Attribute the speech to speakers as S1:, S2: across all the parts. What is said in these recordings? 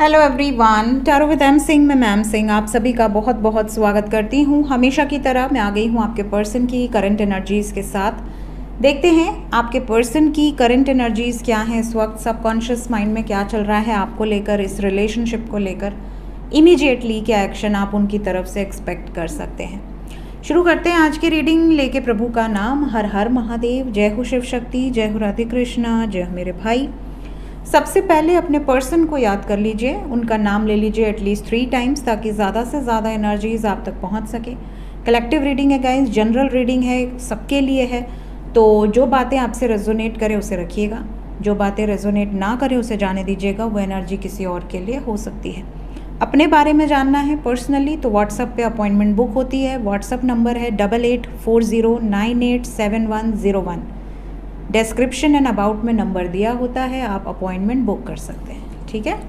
S1: Hello everyone, tarot with M Singh में ma'am Singh आप सभी का बहुत बहुत स्वागत करती हूँ। हमेशा की तरह मैं आ गई हूँ आपके पर्सन की करंट एनर्जीज़ के साथ। देखते हैं आपके पर्सन की करंट एनर्जीज़ क्या हैं इस वक्त, सबकॉन्शियस माइंड में क्या चल रहा है आपको लेकर, इस रिलेशनशिप को लेकर। इमीडिएटली क्या एक्शन आप उनकी तरफ से एक्सपेक्ट कर सकते हैं। शुरू करते हैं आज की रीडिंग लेके प्रभु का नाम। हर हर महादेव, जय हो शिव शक्ति, जय हो राधे कृष्णा, जय हो मेरे भाई। सबसे पहले अपने पर्सन को याद कर लीजिए, उनका नाम ले लीजिए एटलीस्ट 3 टाइम्स ताकि ज़्यादा से ज़्यादा एनर्जीज आप तक पहुंच सके। कलेक्टिव रीडिंग है गाइस, जनरल रीडिंग है, सबके लिए है। तो जो बातें आपसे रेजोनेट करें उसे रखिएगा, जो बातें रेजोनेट ना करें उसे जाने दीजिएगा। वो एनर्जी किसी और के लिए हो सकती है। अपने बारे में जानना है पर्सनली तो व्हाट्सएप पे अपॉइंटमेंट बुक होती है। व्हाट्सएप नंबर है 8840987101। डिस्क्रिप्शन एंड अबाउट में नंबर दिया होता है, आप अपॉइंटमेंट बुक कर सकते हैं। ठीक है,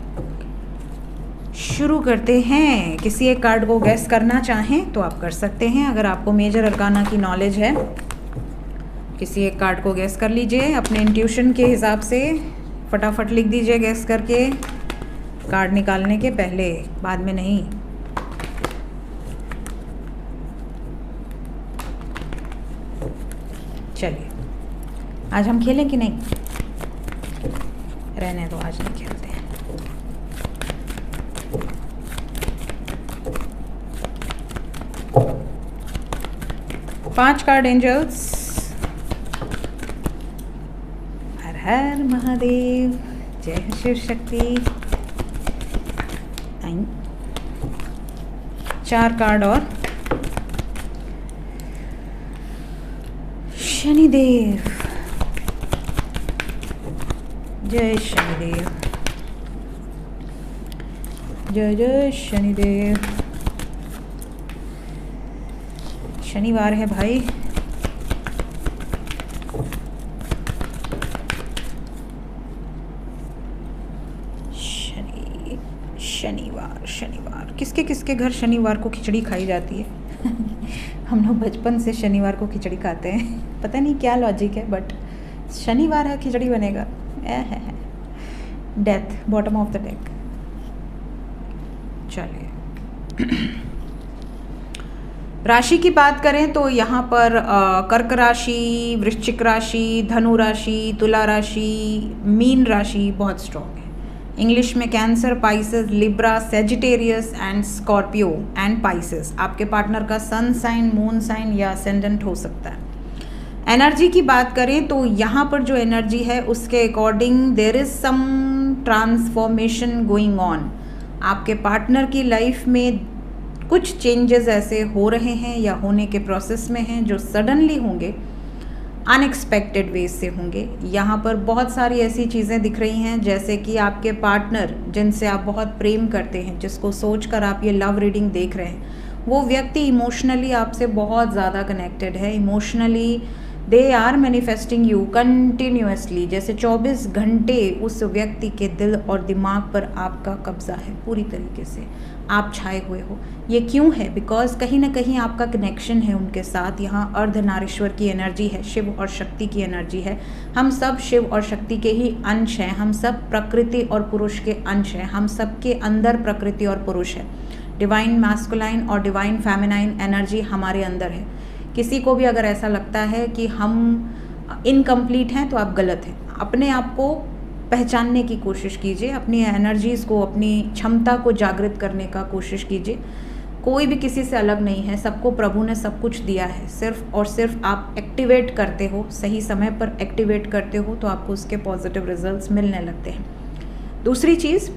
S1: शुरू करते हैं। किसी एक कार्ड को गैस करना चाहें तो आप कर सकते हैं। अगर आपको मेजर अरकाना की नॉलेज है, किसी एक कार्ड को गैस कर लीजिए अपने इंट्यूशन के हिसाब से। फटाफट लिख दीजिए गैस करके, कार्ड निकालने के पहले, बाद में नहीं। चलिए, आज हम खेलें कि नहीं? रहने दो, आज नहीं खेलते हैं। पांच कार्ड एंजल्स। हर हर महादेव, जय शिव शक्ति। 4 कार्ड और शनिदेव। जय शनिदेव, जय जय शनिदेव। शनिवार है भाई। शनिवार किसके किसके घर शनिवार को खिचड़ी खाई जाती है? हम लोग बचपन से शनिवार को खिचड़ी खाते हैं, पता नहीं क्या लॉजिक है, बट शनिवार है खिचड़ी बनेगा। Death, bottom of the deck. चलिए, राशि की बात करें तो यहाँ पर कर्क राशि, वृश्चिक राशि, धनु राशि, तुला राशि, मीन राशि बहुत स्ट्रॉन्ग है। इंग्लिश में cancer, Pisces, Libra, Sagittarius and Scorpio and Pisces आपके पार्टनर का सन साइन, मून साइन या असेंडेंट हो सकता है। एनर्जी की बात करें तो यहाँ पर जो एनर्जी है उसके according there is some transformation going on. आपके पार्टनर की लाइफ में कुछ चेंजेस ऐसे हो रहे हैं या होने के प्रोसेस में हैं जो सडनली होंगे, अनएक्सपेक्टेड वेज से होंगे। यहाँ पर बहुत सारी ऐसी चीज़ें दिख रही हैं जैसे कि आपके पार्टनर जिनसे आप बहुत प्रेम करते हैं, जिसको सोचकर आप ये लव रीडिंग देख रहे हैं, वो व्यक्ति इमोशनली आपसे बहुत ज़्यादा कनेक्टेड है। Emotionally they are manifesting you continuously, जैसे 24 घंटे उस व्यक्ति के दिल और दिमाग पर आपका कब्जा है, पूरी तरीके से आप छाए हुए हो। ये क्यों है? बिकॉज कहीं ना कहीं आपका कनेक्शन है उनके साथ। यहाँ अर्धनारीश्वर की एनर्जी है, शिव और शक्ति की एनर्जी है। हम सब शिव और शक्ति के ही अंश हैं, हम सब प्रकृति और पुरुष के अंश हैं, हम सब के अंदर प्रकृति और पुरुष है। डिवाइन मैस्कुलाइन और डिवाइन फेमिनाइन एनर्जी हमारे अंदर है। किसी को भी अगर ऐसा लगता है कि हम इनकम्प्लीट हैं तो आप गलत हैं। अपने आप को पहचानने की कोशिश कीजिए, अपनी एनर्जीज़ को, अपनी क्षमता को जागृत करने का कोशिश कीजिए। कोई भी किसी से अलग नहीं है, सबको प्रभु ने सब कुछ दिया है। सिर्फ और सिर्फ आप एक्टिवेट करते हो, सही समय पर एक्टिवेट करते हो तो आपको उसके पॉजिटिव रिजल्ट्स मिलने लगते हैं। दूसरी चीज़,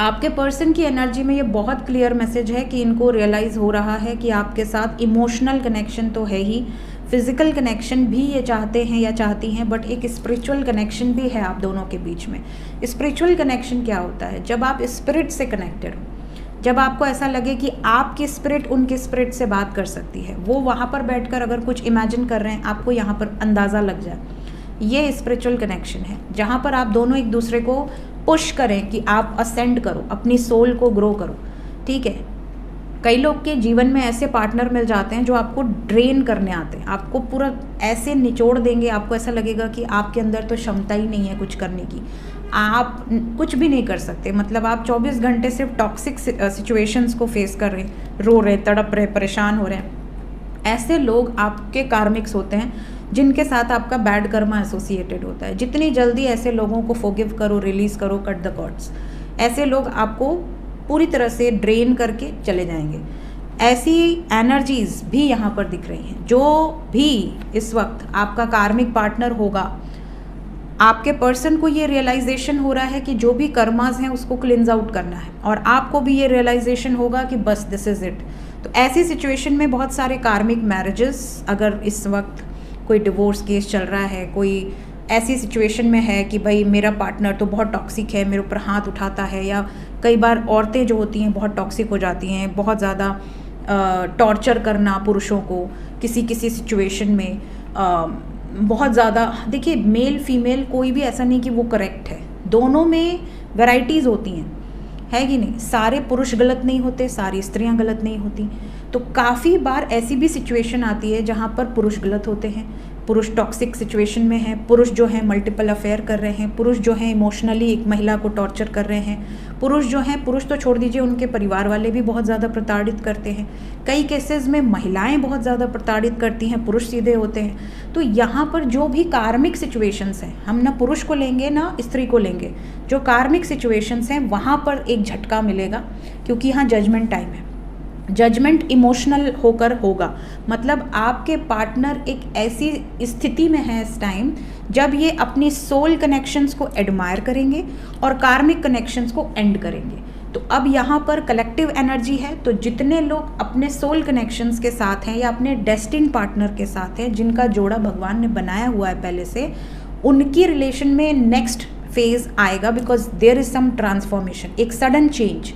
S1: आपके पर्सन की एनर्जी में ये बहुत क्लियर मैसेज है कि इनको रियलाइज़ हो रहा है कि आपके साथ इमोशनल कनेक्शन तो है ही, फिजिकल कनेक्शन भी ये चाहते हैं या चाहती हैं, बट एक स्पिरिचुअल कनेक्शन भी है आप दोनों के बीच में। स्पिरिचुअल कनेक्शन क्या होता है? जब आप स्पिरिट से कनेक्टेड हो, जब आपको ऐसा लगे कि आपकी स्पिरिट उनके स्पिरिट से बात कर सकती है, वो वहाँ पर बैठकर अगर कुछ इमेजिन कर रहे हैं, आपको यहाँ पर अंदाज़ा लग जाए, ये स्पिरिचुअल कनेक्शन है। जहाँ पर आप दोनों एक दूसरे को पुश करें कि आप असेंड करो, अपनी सोल को ग्रो करो। ठीक है, कई लोग के जीवन में ऐसे पार्टनर मिल जाते हैं जो आपको ड्रेन करने आते हैं, आपको पूरा ऐसे निचोड़ देंगे, आपको ऐसा लगेगा कि आपके अंदर तो क्षमता ही नहीं है कुछ करने की, आप कुछ भी नहीं कर सकते। मतलब आप 24 घंटे सिर्फ टॉक्सिक सिचुएशंस को फेस कर रहे हैं, रो रहे, तड़प रहे, परेशान हो रहे हैं। ऐसे लोग आपके कार्मिक्स होते हैं जिनके साथ आपका बैड कर्मा एसोसिएटेड होता है। जितनी जल्दी ऐसे लोगों को फॉरगिव करो, रिलीज़ करो, कट द कॉर्ड्स। ऐसे लोग आपको पूरी तरह से ड्रेन करके चले जाएंगे। ऐसी एनर्जीज भी यहाँ पर दिख रही हैं। जो भी इस वक्त आपका कार्मिक पार्टनर होगा, आपके पर्सन को ये रियलाइजेशन हो रहा है कि जो भी कर्मास हैं उसको क्लिंज आउट करना है, और आपको भी ये रियलाइजेशन होगा कि बस दिस इज़ इट। तो ऐसी सिचुएशन में बहुत सारे कार्मिक मैरिजेस, अगर इस वक्त कोई डिवोर्स केस चल रहा है, कोई ऐसी सिचुएशन में है कि भाई मेरा पार्टनर तो बहुत टॉक्सिक है, मेरे ऊपर हाथ उठाता है, या कई बार औरतें जो होती हैं बहुत टॉक्सिक हो जाती हैं, बहुत ज़्यादा टॉर्चर करना पुरुषों को किसी किसी सिचुएशन में, बहुत ज़्यादा। देखिए, मेल फीमेल कोई भी ऐसा नहीं कि वो करेक्ट है, दोनों में वैरायटीज़ होती हैं, है कि नहीं। सारे पुरुष गलत नहीं होते, सारी स्त्रियां गलत नहीं होती। तो काफ़ी बार ऐसी भी सिचुएशन आती है जहाँ पर पुरुष गलत होते हैं, पुरुष टॉक्सिक सिचुएशन में है, पुरुष जो है मल्टीपल अफेयर कर रहे हैं, पुरुष जो है इमोशनली एक महिला को टॉर्चर कर रहे हैं, पुरुष जो हैं, पुरुष तो छोड़ दीजिए, उनके परिवार वाले भी बहुत ज़्यादा प्रताड़ित करते हैं। कई केसेस में महिलाएं बहुत ज़्यादा प्रताड़ित करती हैं, पुरुष सीधे होते हैं। तो यहाँ पर जो भी कार्मिक सिचुएशंस हैं, हम ना पुरुष को लेंगे ना स्त्री को लेंगे, जो कार्मिक सिचुएशंस हैं वहाँ पर एक झटका मिलेगा, क्योंकि यहाँ जजमेंट टाइम है। जजमेंट इमोशनल होकर होगा, मतलब आपके पार्टनर एक ऐसी स्थिति में है इस टाइम जब ये अपनी सोल कनेक्शंस को एडमायर करेंगे और कार्मिक कनेक्शंस को एंड करेंगे। तो अब यहाँ पर कलेक्टिव एनर्जी है, तो जितने लोग अपने सोल कनेक्शंस के साथ हैं या अपने डेस्टिन पार्टनर के साथ हैं, जिनका जोड़ा भगवान ने बनाया हुआ है पहले से, उनकी रिलेशन में नेक्स्ट फेज आएगा, because there is some transformation, एक सडन चेंज।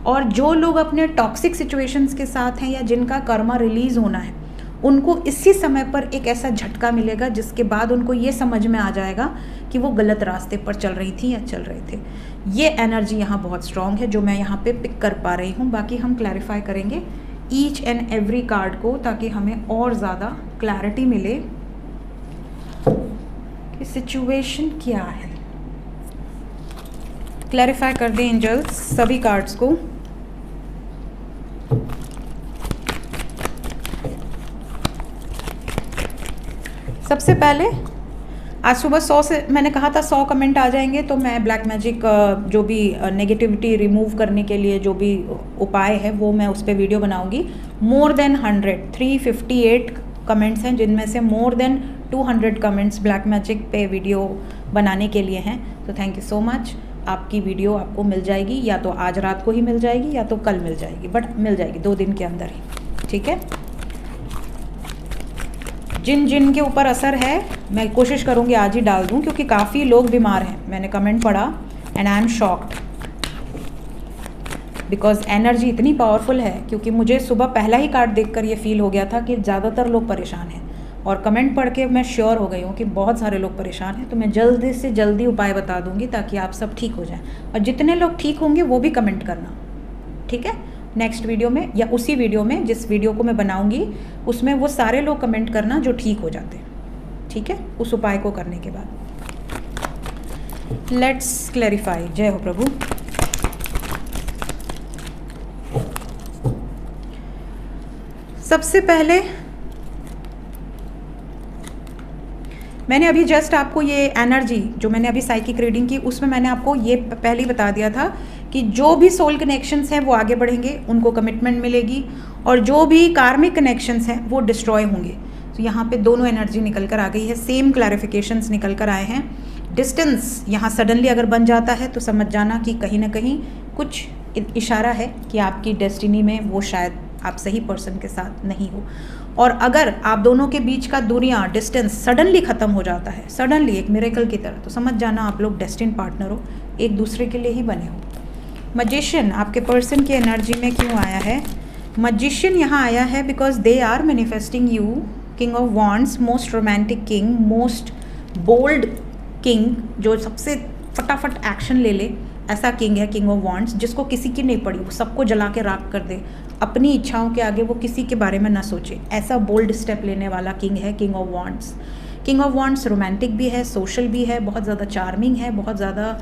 S1: और जो लोग अपने टॉक्सिक सिचुएशंस के साथ हैं या जिनका कर्मा रिलीज़ होना है, उनको इसी समय पर एक ऐसा झटका मिलेगा जिसके बाद उनको ये समझ में आ जाएगा कि वो गलत रास्ते पर चल रही थी या चल रहे थे। ये एनर्जी यहाँ बहुत स्ट्रॉन्ग है जो मैं यहाँ पे पिक कर पा रही हूँ। बाकी हम क्लैरिफाई करेंगे ईच एंड एवरी कार्ड को, ताकि हमें और ज़्यादा क्लैरिटी मिले कि सिचुएशन क्या है। क्लैरिफाई कर दें एंजल्स सभी कार्ड्स को। सबसे पहले आज सुबह 100 से मैंने कहा था 100 कमेंट आ जाएंगे, तो मैं ब्लैक मैजिक जो भी नेगेटिविटी रिमूव करने के लिए जो भी उपाय है वो मैं उस पर वीडियो बनाऊंगी। मोर देन 358 कमेंट्स हैं, जिनमें से more than 200 comments black magic पे वीडियो बनाने के लिए हैं। तो थैंक यू सो मच। आपकी वीडियो आपको मिल जाएगी, या तो आज रात को ही मिल जाएगी या तो कल मिल जाएगी, बट मिल जाएगी 2 दिन के अंदर ही, ठीक है। जिन जिन के ऊपर असर है मैं कोशिश करूँगी आज ही डाल दूँ, क्योंकि काफ़ी लोग बीमार हैं। मैंने कमेंट पढ़ा and I am shocked, because energy इतनी पावरफुल है। क्योंकि मुझे सुबह पहला ही कार्ड देखकर ये फील हो गया था कि ज़्यादातर लोग परेशान हैं, और कमेंट पढ़ के मैं श्योर हो गई हूँ कि बहुत सारे लोग परेशान हैं। तो मैं जल्दी से जल्दी उपाय बता दूँगी ताकि आप सब ठीक हो जाएं, और जितने लोग ठीक होंगे वो भी कमेंट करना, ठीक है। नेक्स्ट वीडियो में या उसी वीडियो में, जिस वीडियो को मैं बनाऊंगी उसमें वो सारे लोग कमेंट करना जो ठीक हो जाते हैं, ठीक है, उस उपाय को करने के बाद। Let's clarify. जय हो प्रभु। सबसे पहले मैंने अभी जस्ट आपको ये एनर्जी जो मैंने अभी साइकिक रीडिंग की, उसमें मैंने आपको ये पहले ही बता दिया था कि जो भी सोल कनेक्शंस हैं वो आगे बढ़ेंगे, उनको कमिटमेंट मिलेगी, और जो भी कार्मिक कनेक्शंस हैं वो डिस्ट्रॉय होंगे। तो यहाँ पे दोनों एनर्जी निकल कर आ गई है, सेम क्लैरिफिकेशंस निकल कर आए हैं। डिस्टेंस यहाँ सडनली अगर बन जाता है तो समझ जाना कि कहीं ना कहीं कुछ इशारा है कि आपकी डेस्टिनी में वो शायद आप सही पर्सन के साथ नहीं हो। और अगर आप दोनों के बीच का दूरियां, डिस्टेंस सडनली ख़त्म हो जाता है, सडनली एक मिरेकल की तरह, तो समझ जाना आप लोग डेस्टिन पार्टनर हो, एक दूसरे के लिए ही बने हो। मैजिशियन आपके पर्सन की एनर्जी में क्यों आया है? मैजिशियन यहाँ आया है because they are manifesting you king of wands, most romantic king, most bold king, जो सबसे फटाफट एक्शन ले ले, ऐसा किंग है किंग ऑफ वॉन्ड्स, जिसको किसी की नहीं पड़ी, वो सबको जला के राख कर दे। अपनी इच्छाओं के आगे वो किसी के बारे में ना सोचे, ऐसा बोल्ड स्टेप लेने वाला किंग है king of wands. King of wands romantic भी है, सोशल भी है, बहुत ज़्यादा चार्मिंग है, बहुत ज़्यादा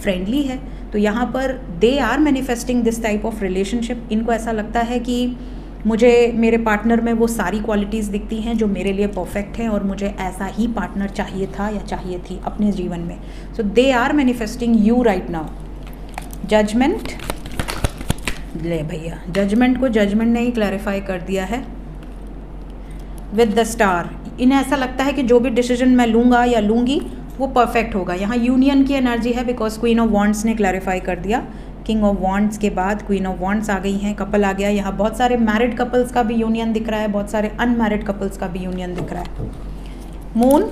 S1: फ्रेंडली है। तो यहाँ पर they are manifesting this type of relationship. इनको ऐसा लगता है कि मुझे मेरे पार्टनर में वो सारी क्वालिटीज़ दिखती हैं जो मेरे लिए परफेक्ट हैं और मुझे ऐसा ही पार्टनर चाहिए था या चाहिए थी अपने जीवन में। So they are manifesting you right now. Judgement, ले भैया, जजमेंट को जजमेंट ने ही क्लैरिफाई कर दिया है विद द स्टार। इन्हें ऐसा लगता है कि जो भी डिसीजन मैं लूँगा या लूँगी वो परफेक्ट होगा। यहाँ यूनियन की एनर्जी है बिकॉज क्वीन ऑफ वॉन्ड्स ने क्लैरिफाई कर दिया। किंग ऑफ वॉन्ड्स के बाद क्वीन ऑफ वॉन्ड्स आ गई हैं, कपल आ गया। यहाँ बहुत सारे मैरिड कपल्स का भी यूनियन दिख रहा है, बहुत सारे अनमैरिड कपल्स का भी यूनियन दिख रहा है। मून,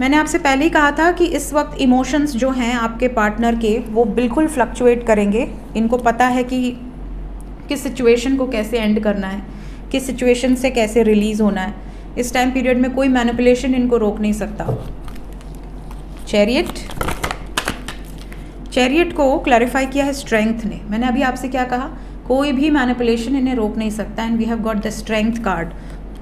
S1: मैंने आपसे पहले ही कहा था कि इस वक्त इमोशंस जो हैं आपके पार्टनर के वो बिल्कुल फ्लक्चुएट करेंगे। इनको पता है कि किस सिचुएशन को कैसे एंड करना है, किस सिचुएशन से कैसे रिलीज़ होना है। इस टाइम पीरियड में कोई मैनिपुलेशन इनको रोक नहीं सकता। चैरियट, चैरियट को क्लैरिफाई किया है स्ट्रेंथ ने। मैंने अभी आपसे क्या कहा, कोई भी मैनिपुलेशन इन्हें रोक नहीं सकता। And we have got the strength card.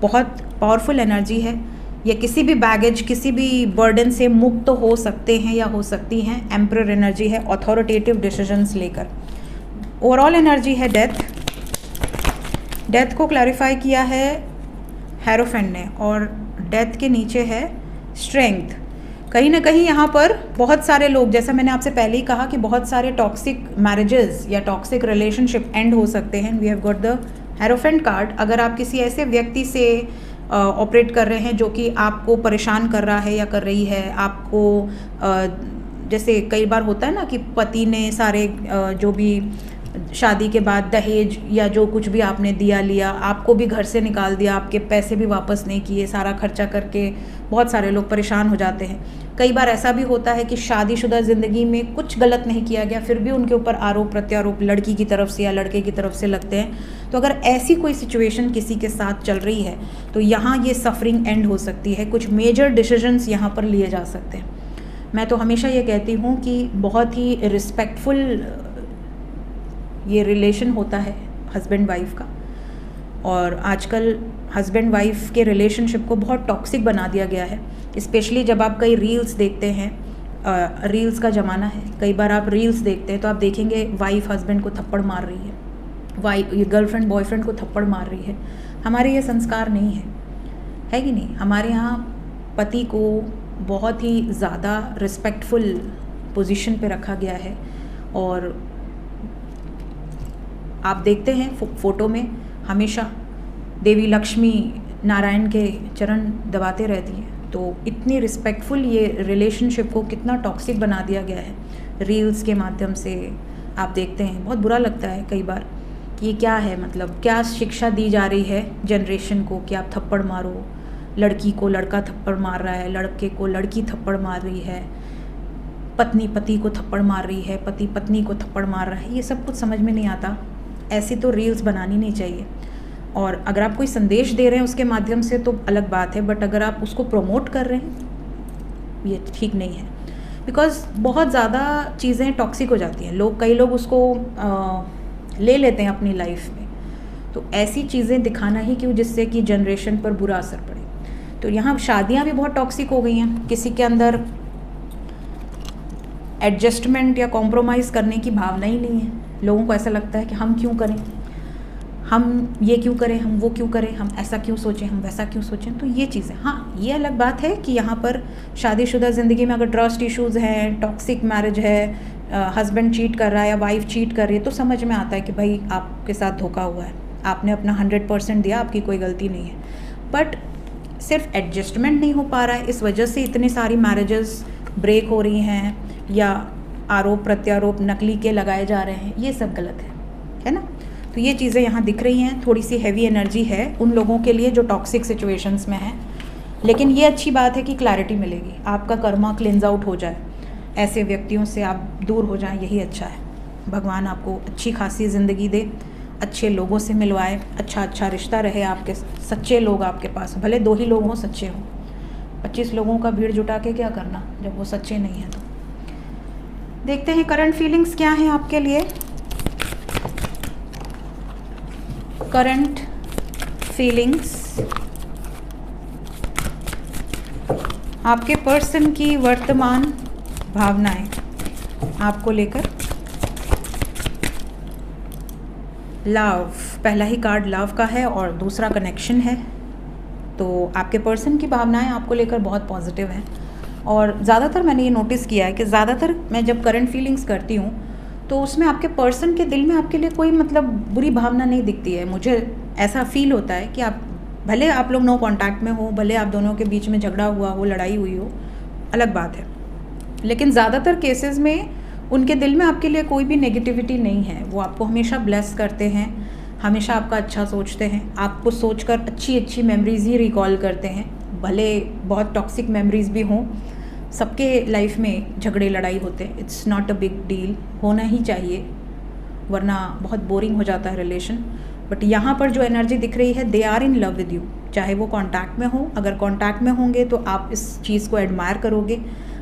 S1: बहुत पावरफुल एनर्जी है। ये किसी भी बैगेज, किसी भी बर्डन से मुक्त हो सकते हैं या हो सकती हैं। एम्परर एनर्जी है, अथॉरिटेटिव डिसीजंस लेकर। ओवरऑल एनर्जी है डेथ। डेथ को क्लैरिफाई किया है हेरोफेंट ने और डेथ के नीचे है स्ट्रेंथ। कहीं ना कहीं यहाँ पर बहुत सारे लोग, जैसा मैंने आपसे पहले ही कहा कि बहुत सारे टॉक्सिक मैरिजेस या टॉक्सिक रिलेशनशिप एंड हो सकते हैं। We have got the hierophant card. अगर आप किसी ऐसे व्यक्ति से ऑपरेट कर रहे हैं जो कि आपको परेशान कर रहा है या कर रही है, आपको जैसे कई बार होता है ना कि पति ने सारे जो भी शादी के बाद दहेज या जो कुछ भी आपने दिया लिया, आपको भी घर से निकाल दिया, आपके पैसे भी वापस नहीं किए, सारा खर्चा करके बहुत सारे लोग परेशान हो जाते हैं। कई बार ऐसा भी होता है कि शादीशुदा ज़िंदगी में कुछ गलत नहीं किया गया, फिर भी उनके ऊपर आरोप प्रत्यारोप लड़की की तरफ से या लड़के की तरफ से लगते हैं। तो अगर ऐसी कोई सिचुएशन किसी के साथ चल रही है तो यहाँ ये सफरिंग एंड हो सकती है। कुछ मेजर डिसीजंस यहाँ पर लिए जा सकते हैं। मैं तो हमेशा ये कहती हूँ कि बहुत ही रिस्पेक्टफुल ये रिलेशन होता है हस्बैंड वाइफ का। और आजकल हस्बैंड वाइफ के रिलेशनशिप को बहुत टॉक्सिक बना दिया गया है। स्पेशली जब आप कई रील्स देखते हैं, रील्स का ज़माना है। कई बार आप रील्स देखते हैं तो आप देखेंगे वाइफ हस्बैंड को थप्पड़ मार रही है, वाइफ गर्लफ्रेंड बॉयफ्रेंड को थप्पड़ मार रही है। हमारे ये संस्कार नहीं है कि नहीं? हमारे यहाँ पति को बहुत ही ज़्यादा रिस्पेक्टफुल पोजीशन पे रखा गया है। और आप देखते हैं फ़ोटो में हमेशा देवी लक्ष्मी नारायण के चरण दबाते रहती हैं। तो इतनी रिस्पेक्टफुल ये रिलेशनशिप को कितना टॉक्सिक बना दिया गया है रील्स के माध्यम से। आप देखते हैं, बहुत बुरा लगता है कई बार कि ये क्या है, मतलब क्या शिक्षा दी जा रही है जनरेशन को कि आप थप्पड़ मारो। लड़की को लड़का थप्पड़ मार रहा है, लड़के को लड़की थप्पड़ मार रही है, पत्नी पति को थप्पड़ मार रही है, पति पत्नी को थप्पड़ मार रहा है। ये सब कुछ समझ में नहीं आता। ऐसी तो रील्स बनानी नहीं चाहिए। और अगर आप कोई संदेश दे रहे हैं उसके माध्यम से तो अलग बात है, बट अगर आप उसको प्रमोट कर रहे हैं ये ठीक नहीं है। बिकॉज बहुत ज़्यादा चीज़ें टॉक्सिक हो जाती हैं। कई लोग उसको ले लेते हैं अपनी लाइफ में। तो ऐसी चीज़ें दिखाना ही क्यों जिससे कि जनरेशन पर बुरा असर पड़े। तो यहाँ शादियाँ भी बहुत टॉक्सिक हो गई हैं। किसी के अंदर एडजस्टमेंट या कॉम्प्रोमाइज़ करने की भावना ही नहीं है। लोगों को ऐसा लगता है कि हम क्यों करें, हम ये क्यों करें, हम वो क्यों करें, हम ऐसा क्यों सोचें, हम वैसा क्यों सोचें। तो ये चीज़ें, हाँ ये अलग बात है कि यहाँ पर शादीशुदा ज़िंदगी में अगर ट्रस्ट इश्यूज़ हैं, टॉक्सिक मैरिज है, हस्बैंड चीट कर रहा है या वाइफ चीट कर रही है, तो समझ में आता है कि भाई आपके साथ धोखा हुआ है, आपने अपना 100% दिया, आपकी कोई गलती नहीं है। बट सिर्फ एडजस्टमेंट नहीं हो पा रहा है, इस वजह से इतनी सारी मैरिजेस ब्रेक हो रही हैं या आरोप प्रत्यारोप नकली के लगाए जा रहे हैं। ये सब गलत है ना? तो ये चीज़ें यहाँ दिख रही हैं। थोड़ी सी हैवी एनर्जी है उन लोगों के लिए जो टॉक्सिक सिचुएशंस में हैं। लेकिन ये अच्छी बात है कि क्लैरिटी मिलेगी, आपका कर्मा क्लिंज आउट हो जाए, ऐसे व्यक्तियों से आप दूर हो जाएं, यही अच्छा है। भगवान आपको अच्छी खासी ज़िंदगी दे, अच्छे लोगों से मिलवाए, अच्छा रिश्ता रहे आपके, सच्चे लोग आपके पास, भले 2 ही लोग हों सच्चे हों। 25 लोगों का भीड़ जुटा के क्या करना जब वो सच्चे नहीं हैं। तो देखते हैं करंट फीलिंग्स क्या हैं आपके लिए। करंट फीलिंग्स, आपके पर्सन की वर्तमान भावनाएं आपको लेकर। लव, पहला ही कार्ड लव का है और दूसरा कनेक्शन है, तो आपके पर्सन की भावनाएं आपको लेकर बहुत पॉजिटिव हैं। और ज़्यादातर मैंने ये नोटिस किया है कि ज़्यादातर मैं जब करंट फीलिंग्स करती हूँ तो उसमें आपके पर्सन के दिल में आपके लिए कोई मतलब बुरी भावना नहीं दिखती है। मुझे ऐसा फील होता है कि आप भले आप लोग नो कांटेक्ट में हो, भले आप दोनों के बीच में झगड़ा हुआ हो, लड़ाई हुई हो, अलग बात है, लेकिन ज़्यादातर केसेस में उनके दिल में आपके लिए कोई भी नेगेटिविटी नहीं है। वो आपको हमेशा ब्लेस करते हैं, हमेशा आपका अच्छा सोचते हैं, आपको सोचकर अच्छी अच्छी मेमोरीज़ ही रिकॉल करते हैं। भले बहुत टॉक्सिक मेमोरीज़ भी हों, सबके लाइफ में झगड़े लड़ाई होते हैं, it's not a big deal, होना ही चाहिए, वरना बहुत बोरिंग हो जाता है रिलेशन। बट यहाँ पर जो एनर्जी दिख रही है, they are in love with you, चाहे वो कांटेक्ट में हो। अगर कांटेक्ट में होंगे तो आप इस चीज़ को एडमायर करोगे,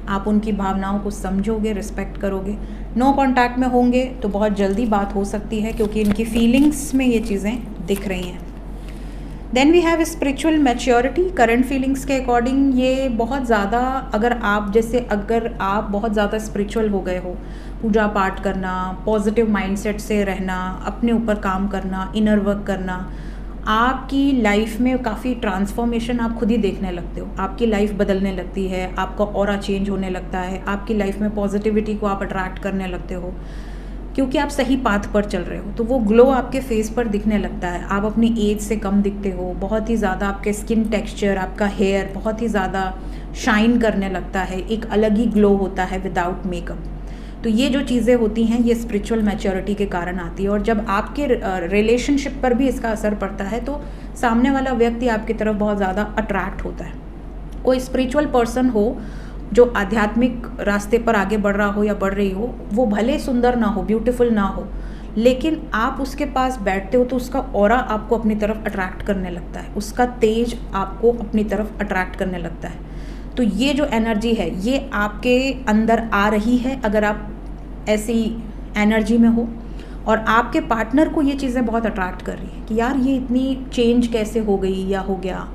S1: आप उनकी भावनाओं को समझोगे, रिस्पेक्ट करोगे। नो कांटेक्ट में होंगे तो बहुत जल्दी बात हो सकती है, क्योंकि इनकी फीलिंग्स में ये चीज़ें दिख रही हैं। Then we have spiritual maturity. Current feelings के अकॉर्डिंग ये बहुत ज़्यादा, अगर आप बहुत ज़्यादा स्पिरिचुअल हो गए हो, पूजा पाठ करना, पॉजिटिव माइंडसेट से रहना, अपने ऊपर काम करना, इनर वर्क करना, आपकी लाइफ में काफ़ी ट्रांसफॉर्मेशन आप खुद ही देखने लगते हो। आपकी लाइफ बदलने लगती है, आपका ऑरा चेंज होने लगता है, आपकी लाइफ में पॉजिटिविटी को आप अट्रैक्ट करने लगते हो, क्योंकि आप सही पाथ पर चल रहे हो। तो वो ग्लो आपके फेस पर दिखने लगता है, आप अपनी एज से कम दिखते हो, बहुत ही ज़्यादा आपके स्किन टेक्सचर, आपका हेयर बहुत ही ज़्यादा शाइन करने लगता है, एक अलग ही ग्लो होता है विदाउट मेकअप। तो ये जो चीज़ें होती हैं ये स्पिरिचुअल मैच्योरिटी के कारण आती है। और जब आपके रिलेशनशिप पर भी इसका असर पड़ता है तो सामने वाला व्यक्ति आपकी तरफ बहुत ज़्यादा अट्रैक्ट होता है। कोई स्पिरिचुअल पर्सन हो जो आध्यात्मिक रास्ते पर आगे बढ़ रहा हो या बढ़ रही हो, वो भले सुंदर ना हो, ब्यूटीफुल ना हो, लेकिन आप उसके पास बैठते हो तो उसका ऑरा आपको अपनी तरफ अट्रैक्ट करने लगता है, उसका तेज आपको अपनी तरफ अट्रैक्ट करने लगता है। तो ये जो एनर्जी है ये आपके अंदर आ रही है अगर आप ऐसी एनर्जी में हो, और आपके पार्टनर को ये चीज़ें बहुत अट्रैक्ट कर रही है कि यार ये इतनी चेंज कैसे हो गई या हो गया,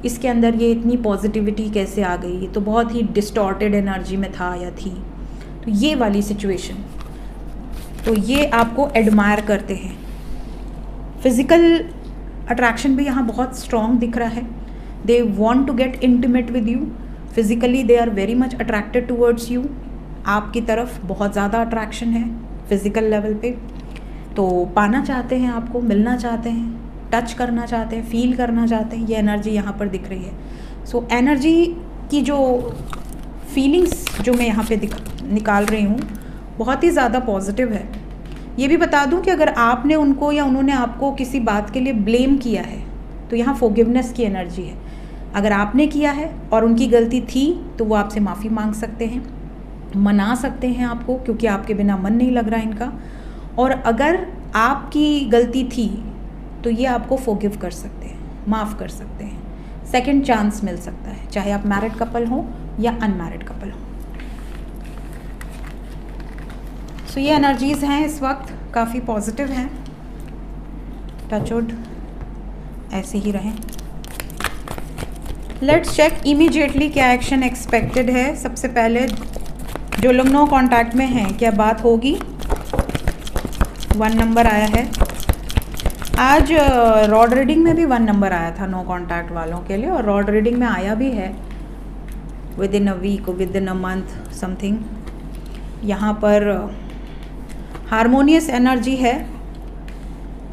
S1: इसके अंदर ये इतनी पॉजिटिविटी कैसे आ गई, ये तो बहुत ही डिस्टॉर्टेड एनर्जी में था या थी। तो ये वाली सिचुएशन, तो ये आपको एडमायर करते हैं। फिज़िकल अट्रैक्शन भी यहाँ बहुत स्ट्रॉन्ग दिख रहा है। They want to get intimate with you, physically they are very much attracted towards you, आपकी तरफ बहुत ज़्यादा अट्रैक्शन है फिज़िकल लेवल पे। तो पाना चाहते हैं, आपको मिलना चाहते हैं, टच करना चाहते हैं, फील करना चाहते हैं, ये एनर्जी यहाँ पर दिख रही है। सो एनर्जी की जो फीलिंग्स जो मैं यहाँ पे निकाल रही हूँ बहुत ही ज़्यादा पॉजिटिव है। ये भी बता दूँ कि अगर आपने उनको या उन्होंने आपको किसी बात के लिए ब्लेम किया है तो यहाँ फॉरगिवनेस की एनर्जी है। अगर आपने किया है और उनकी गलती थी तो वो आपसे माफ़ी मांग सकते हैं, मना सकते हैं आपको, क्योंकि आपके बिना मन नहीं लग रहा इनका। और अगर आपकी गलती थी तो ये आपको फॉरगिव कर सकते हैं, माफ़ कर सकते हैं, सेकंड चांस मिल सकता है, चाहे आप मैरिड कपल हो या अनमैरिड कपल हो। सो ये एनर्जीज़ हैं इस वक्त काफ़ी पॉजिटिव हैं। टचवुड ऐसे ही रहें। लेट्स चेक इमीडिएटली क्या एक्शन एक्सपेक्टेड है। सबसे पहले जो लोग नो कांटेक्ट में हैं, क्या बात होगी? 1 नंबर आया है। आज रॉड रीडिंग में भी 1 नंबर आया था नो कांटेक्ट वालों के लिए, और रॉड रीडिंग में आया भी है within a week, within a month something. यहाँ पर हारमोनियस एनर्जी है।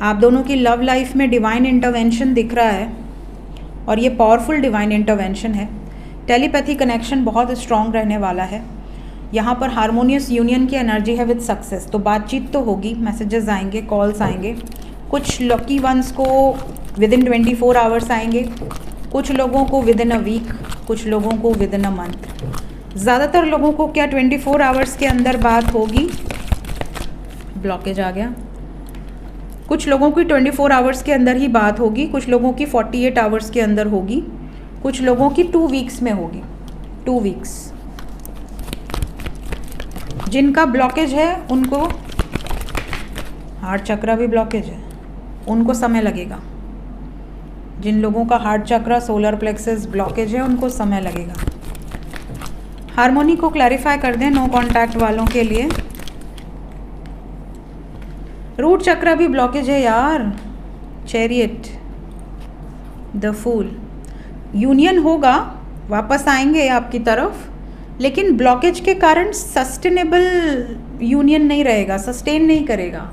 S1: आप दोनों की लव लाइफ में डिवाइन इंटरवेंशन दिख रहा है, और ये पावरफुल डिवाइन इंटरवेंशन है। टेलीपैथी कनेक्शन बहुत स्ट्रॉन्ग रहने वाला है। यहाँ पर हारमोनियस यूनियन की एनर्जी है विद सक्सेस। तो बातचीत तो होगी, मैसेजेस आएंगे, कॉल्स आएंगे। कुछ लकी वंस को विद इन 24 आवर्स आएंगे, कुछ लोगों को विद इन अ वीक, कुछ लोगों को विद इन अ मंथ। ज़्यादातर लोगों को क्या 24 आवर्स के अंदर बात होगी? ब्लॉकेज आ गया। कुछ लोगों की 24 आवर्स के अंदर ही बात होगी, कुछ लोगों की 48 आवर्स के अंदर होगी, कुछ लोगों की 2 वीक्स में होगी। 2 वीक्स। जिनका ब्लॉकेज है उनको हार्ट चक्रा भी ब्लॉकेज है, उनको समय लगेगा। जिन लोगों का हार्ट चक्र, सोलर प्लेक्सस ब्लॉकेज है, उनको समय लगेगा। हार्मोनी को क्लैरिफाई कर दें नो कांटेक्ट वालों के लिए। रूट चक्र भी ब्लॉकेज है यार। Chariot, the fool. यूनियन होगा, वापस आएंगे आपकी तरफ, लेकिन ब्लॉकेज के कारण सस्टेनेबल यूनियन नहीं रहेगा, सस्टेन नहीं करेगा।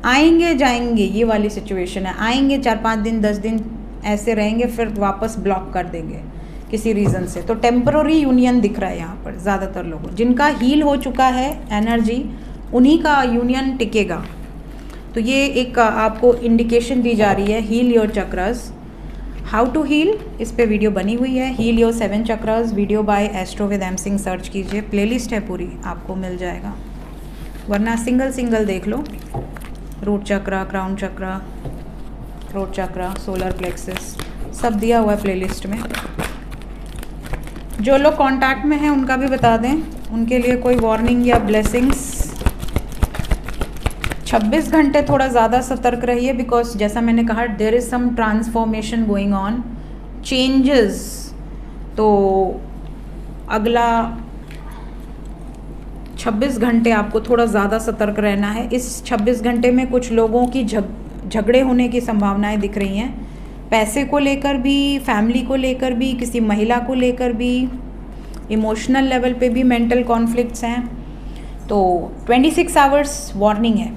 S1: आएंगे जाएंगे, ये वाली सिचुएशन है। आएंगे 4-5 दिन 10 दिन ऐसे रहेंगे, फिर वापस ब्लॉक कर देंगे किसी रीज़न से। तो टेम्पररी यूनियन दिख रहा है यहाँ पर ज़्यादातर लोगों। जिनका हील हो चुका है एनर्जी, उन्हीं का यूनियन टिकेगा। तो ये एक आपको इंडिकेशन दी जा रही है, heal your chakras. How to heal, इस पे वीडियो बनी हुई है। Heal your 7 chakras, video by astro with M Singh, search कीजिए, प्लेलिस्ट है पूरी, आपको मिल जाएगा। वरना सिंगल देख लो। Root chakra, crown chakra, throat chakra, solar plexus, सब दिया हुआ है प्लेलिस्ट में। जो लोग कांटेक्ट में हैं उनका भी बता दें, उनके लिए कोई वार्निंग या ब्लेसिंग्स। 26 घंटे थोड़ा ज़्यादा सतर्क रहिए, बिकॉज जैसा मैंने कहा there is some transformation going on, changes. तो अगला 26 घंटे आपको थोड़ा ज़्यादा सतर्क रहना है। इस 26 घंटे में कुछ लोगों की झगड़े होने की संभावनाएं दिख रही हैं, पैसे को लेकर भी, फैमिली को लेकर भी, किसी महिला को लेकर भी, इमोशनल लेवल पे भी मेंटल कॉन्फ्लिक्ट्स हैं। तो 26 आवर्स वार्निंग है,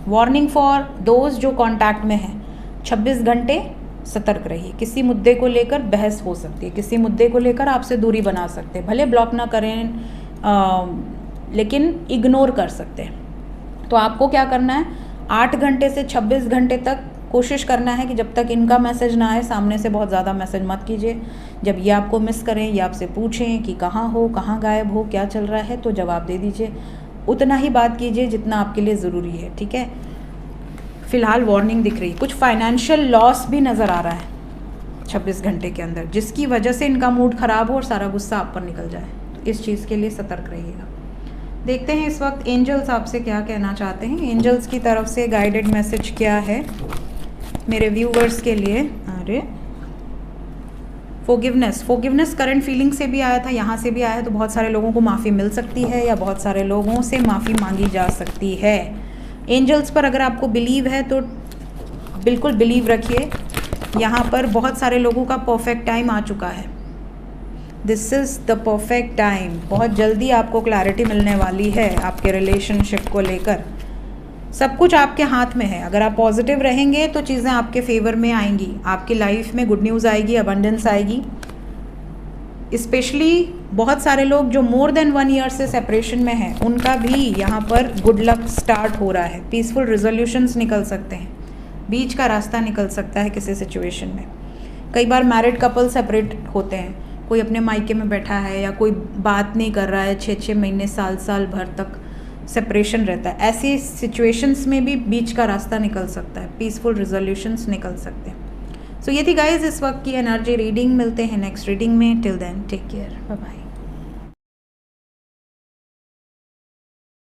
S1: वार्निंग फॉर दोज जो कांटेक्ट में हैं। 26 घंटे सतर्क रहिए। किसी मुद्दे को लेकर बहस हो सकती है, किसी मुद्दे को लेकर आपसे दूरी बना सकते हैं, भले ब्लॉक ना करें लेकिन इग्नोर कर सकते हैं। तो आपको क्या करना है, 8 घंटे से 26 घंटे तक कोशिश करना है कि जब तक इनका मैसेज ना आए, सामने से बहुत ज़्यादा मैसेज मत कीजिए। जब ये आपको मिस करें या आपसे पूछें कि कहाँ हो, कहाँ गायब हो, क्या चल रहा है, तो जवाब दे दीजिए। उतना ही बात कीजिए जितना आपके लिए ज़रूरी है, ठीक है। फ़िलहाल वार्निंग दिख रही है। कुछ फाइनेंशियल लॉस भी नज़र आ रहा है 26 घंटे के अंदर, जिसकी वजह से इनका मूड ख़राब हो और सारा गुस्सा आप पर निकल जाए। तो इस चीज़ के लिए सतर्क रहिएगा। देखते हैं इस वक्त एंजल्स आपसे क्या कहना चाहते हैं। एंजल्स की तरफ से गाइडेड मैसेज क्या है मेरे व्यूवर्स के लिए। अरे फोगिवनेस करंट फीलिंग से भी आया था, यहाँ से भी आया है। तो बहुत सारे लोगों को माफ़ी मिल सकती है या बहुत सारे लोगों से माफ़ी मांगी जा सकती है। एंजल्स पर अगर आपको बिलीव है तो बिल्कुल बिलीव रखिए। यहाँ पर बहुत सारे लोगों का परफेक्ट टाइम आ चुका है। This is the perfect time. बहुत जल्दी आपको क्लैरिटी मिलने वाली है आपके रिलेशनशिप को लेकर। सब कुछ आपके हाथ में है। अगर आप पॉजिटिव रहेंगे तो चीज़ें आपके फेवर में आएंगी, आपकी लाइफ में गुड न्यूज़ आएगी, अबंडेंस आएगी। स्पेशली बहुत सारे लोग जो मोर देन 1 ईयर से सेपरेशन में हैं, उनका भी यहाँ पर गुड लक स्टार्ट हो रहा है। पीसफुल रिजोल्यूशंस निकल सकते हैं, बीच का रास्ता निकल सकता है किसी सिचुएशन में। कई बार मैरिड कपल सेपरेट होते हैं, कोई अपने मायके में बैठा है या कोई बात नहीं कर रहा है, 6-6 महीने साल भर तक सेपरेशन रहता है। ऐसी सिचुएशंस में भी बीच का रास्ता निकल सकता है, पीसफुल रिजोल्यूशंस निकल सकते हैं। सो ये थी गाइज इस वक्त की एनर्जी रीडिंग। मिलते हैं नेक्स्ट रीडिंग में। Till then take care, bye bye.